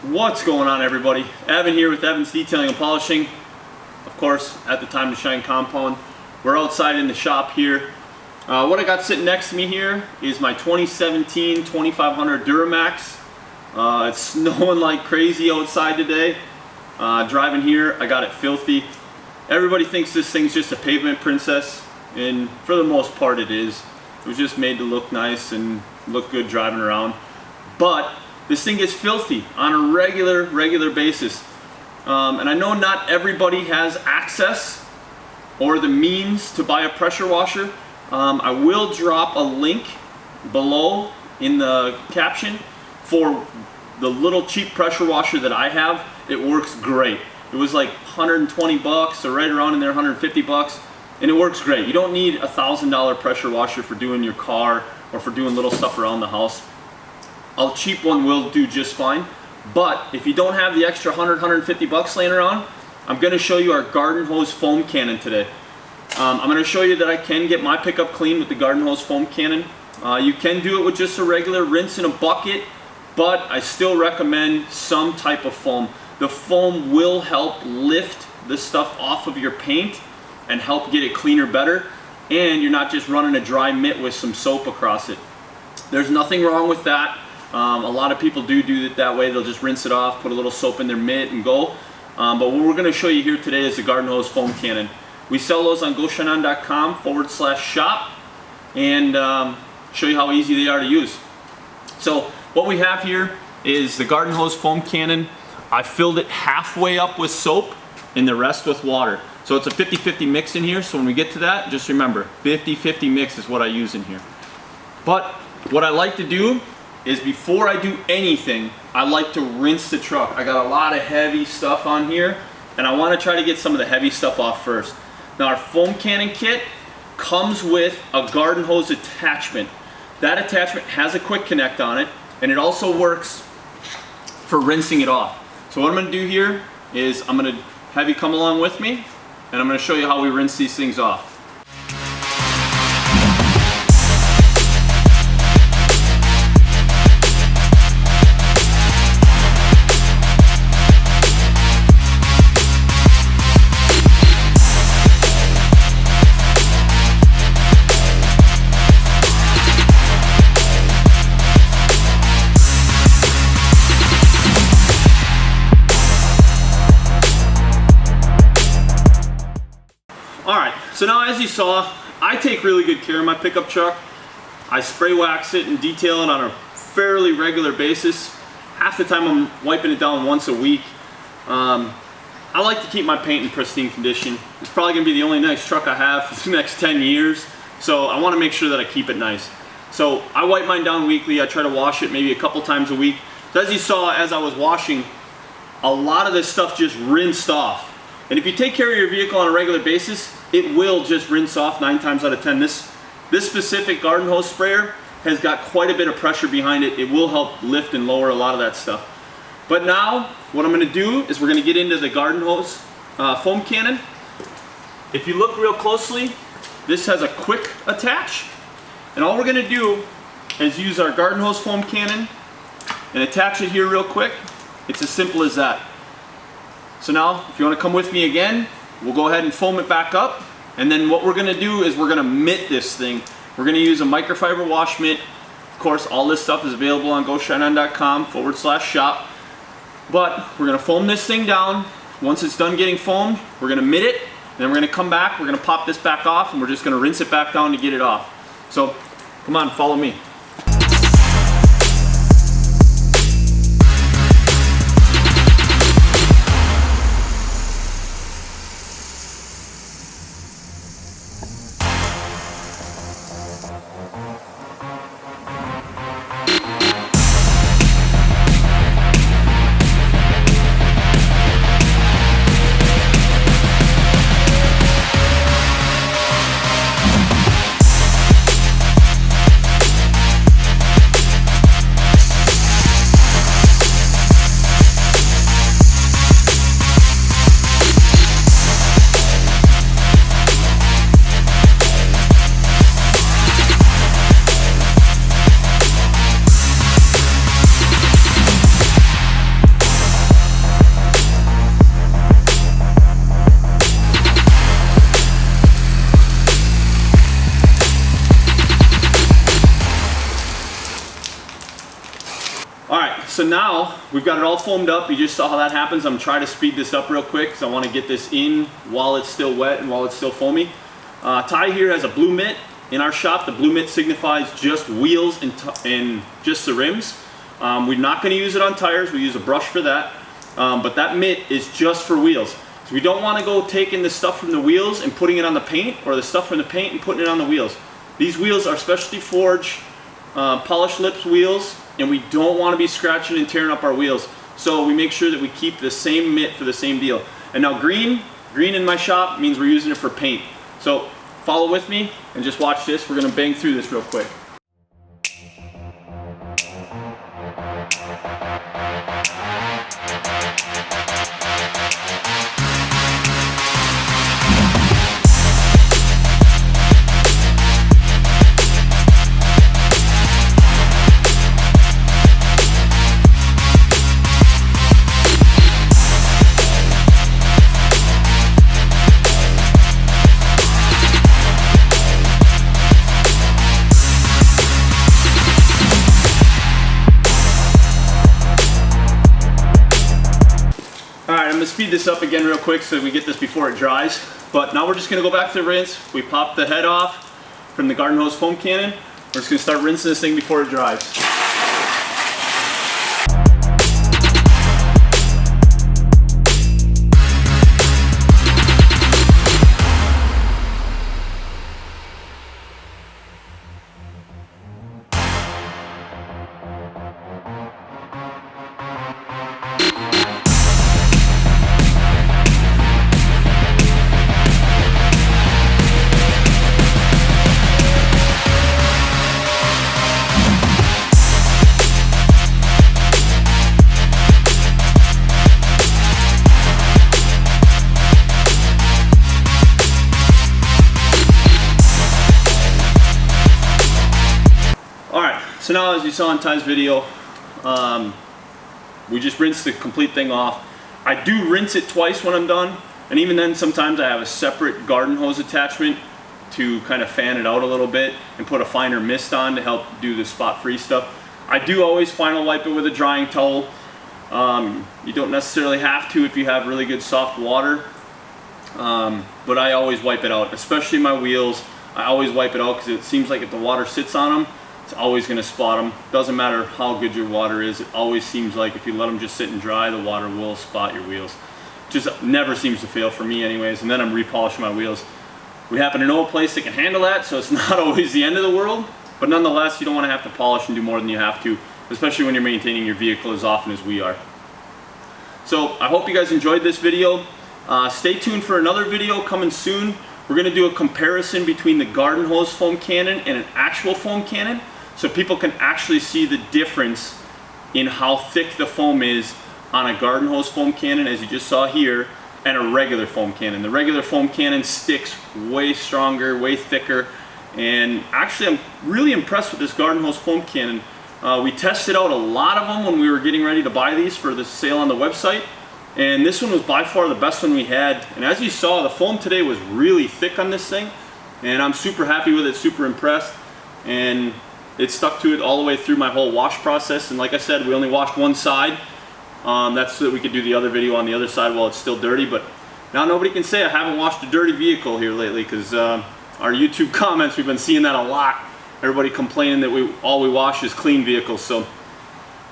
What's going on, everybody? Evan here with Evan's Detailing and Polishing. Of course, at the Time to Shine compound. We're outside in the shop here. What I got sitting next to me here is my 2017 2500 Duramax. It's snowing like crazy outside today. Driving here, I got it filthy. Everybody thinks this thing's just a pavement princess, and for the most part it is. It was just made to look nice and look good driving around. But this thing gets filthy on a regular basis. And I know not everybody has access or the means to buy a pressure washer. I will drop a link below in the caption for the little cheap pressure washer that I have. It works great. It was like 120 bucks or right around in there, 150 bucks, and it works great. You don't need a $1,000 pressure washer for doing your car or for doing little stuff around the house. A cheap one will do just fine. But if you don't have the extra 150 bucks laying around, I'm going to show you our garden hose foam cannon today. I'm going to show you that I can get my pickup clean with the garden hose foam cannon. You can do it with just a regular rinse in a bucket, but I still recommend some type of foam. The foam will help lift the stuff off of your paint and help get it cleaner better, and you're not just running a dry mitt with some soap across it. There's nothing wrong with that. A lot of people do it that way. They'll just rinse it off, put a little soap in their mitt and go. But what we're going to show you here today is the garden hose foam cannon. We sell those on goshanan.com/shop and show you how easy they are to use. So what we have here is the garden hose foam cannon. I filled it halfway up with soap and the rest with water. So it's a 50-50 mix in here. So when we get to that, just remember, 50-50 mix is what I use in here. But what I like to do is before I do anything, I like to rinse the truck. I got a lot of heavy stuff on here, and I want to try to get some of the heavy stuff off first. Now our foam cannon kit comes with a garden hose attachment. That attachment has a quick connect on it, and it also works for rinsing it off. So what I'm going to do here is I'm going to have you come along with me, and I'm going to show you how we rinse these things off. Alright, so now as you saw, I take really good care of my pickup truck. I spray wax it and detail it on a fairly regular basis. Half the time I'm wiping it down once a week. I like to keep my paint in pristine condition. It's probably going to be the only nice truck I have for the next 10 years, so I want to make sure that I keep it nice. So I wipe mine down weekly. I try to wash it maybe a couple times a week. So as you saw, as I was washing, a lot of this stuff just rinsed off. And if you take care of your vehicle on a regular basis, it will just rinse off 9 times out of 10. This specific garden hose sprayer has got quite a bit of pressure behind it. It will help lift and lower a lot of that stuff. But now, what I'm going to do is we're going to get into the garden hose foam cannon. If you look real closely, this has a quick attach. And all we're going to do is use our garden hose foam cannon and attach it here real quick. It's as simple as that. So now, if you want to come with me again, we'll go ahead and foam it back up, and then what we're going to do is we're going to mitt this thing. We're going to use a microfiber wash mitt. Of course, all this stuff is available on goshanan.com/shop. But we're going to foam this thing down. Once it's done getting foamed, we're going to mitt it, and then we're going to come back, we're going to pop this back off, and we're just going to rinse it back down to get it off. So, come on, follow me. so now we've got it all foamed up. You just saw how that happens. I'm trying to speed this up real quick because I want to get this in while it's still wet and while it's still foamy. Ty here has a blue mitt. In our shop, the blue mitt signifies just wheels and just the rims. We're not going to use it on tires. We use a brush for that. But that mitt is just for wheels. So we don't want to go taking the stuff from the wheels and putting it on the paint, or the stuff from the paint and putting it on the wheels. These wheels are specialty forged, polished lips wheels, and we don't want to be scratching and tearing up our wheels. So we make sure that we keep the same mitt for the same deal. And now green in my shop means we're using it for paint. So follow with me and just watch this. We're going to bang through this real quick. Alright, I'm going to speed this up again real quick so we get this before it dries. But now we're just going to go back to the rinse. We pop the head off from the garden hose foam cannon. We're just going to start rinsing this thing before it dries. So now, as you saw in Ty's video, we just rinse the complete thing off. I do rinse it twice when I'm done, and even then sometimes I have a separate garden hose attachment to kind of fan it out a little bit and put a finer mist on to help do the spot free stuff. I do always final wipe it with a drying towel. You don't necessarily have to if you have really good soft water, but I always wipe it out, especially my wheels. I always wipe it out because it seems like if the water sits on them, it's always going to spot them. Doesn't matter how good your water is, it always seems like if you let them just sit and dry, the water will spot your wheels. Just never seems to fail for me anyways, and then I'm repolishing my wheels. We happen to know a place that can handle that, so it's not always the end of the world, but nonetheless, you don't want to have to polish and do more than you have to, especially when you're maintaining your vehicle as often as we are. So I hope you guys enjoyed this video. Stay tuned for another video coming soon. We're going to do a comparison between the garden hose foam cannon and an actual foam cannon, so people can actually see the difference in how thick the foam is on a garden hose foam cannon, as you just saw here, and a regular foam cannon. The regular foam cannon sticks way stronger, way thicker, and actually I'm really impressed with this garden hose foam cannon. We tested out a lot of them when we were getting ready to buy these for the sale on the website, and this one was by far the best one we had. And as you saw, the foam today was really thick on this thing, and I'm super happy with it, super impressed, and it stuck to it all the way through my whole wash process. And like I said, we only washed one side. That's so that we could do the other video on the other side while it's still dirty. But now nobody can say I haven't washed a dirty vehicle here lately, because our YouTube comments, we've been seeing that a lot. Everybody complaining that all we wash is clean vehicles. So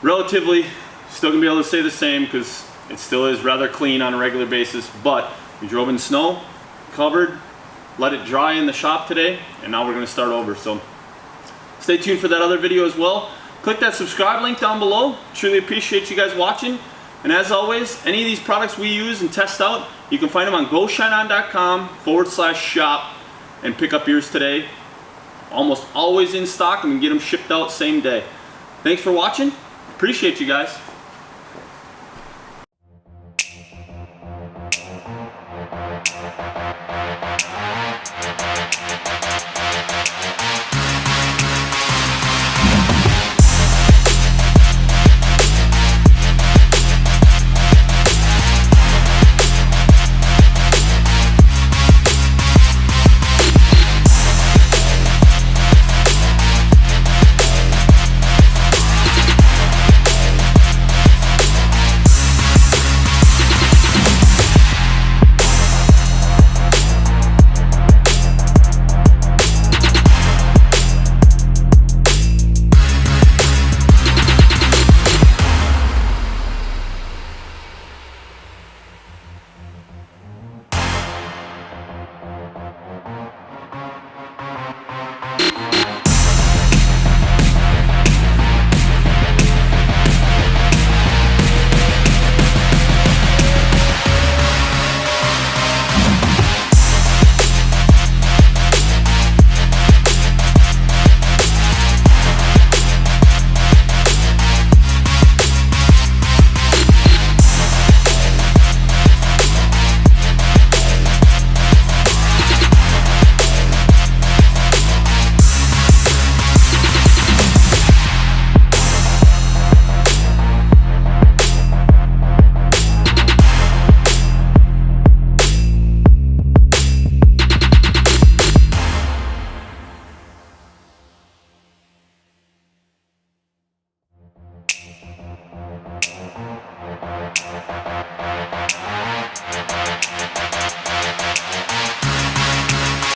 relatively, still gonna be able to say the same, because it still is rather clean on a regular basis. But we drove in snow, covered, let it dry in the shop today, and now we're gonna start over. So stay tuned for that other video as well. Click that subscribe link down below. Truly appreciate you guys watching. And as always, any of these products we use and test out, you can find them on GoShineOn.com/shop and pick up yours today. Almost always in stock, and we can get them shipped out same day. Thanks for watching. Appreciate you guys.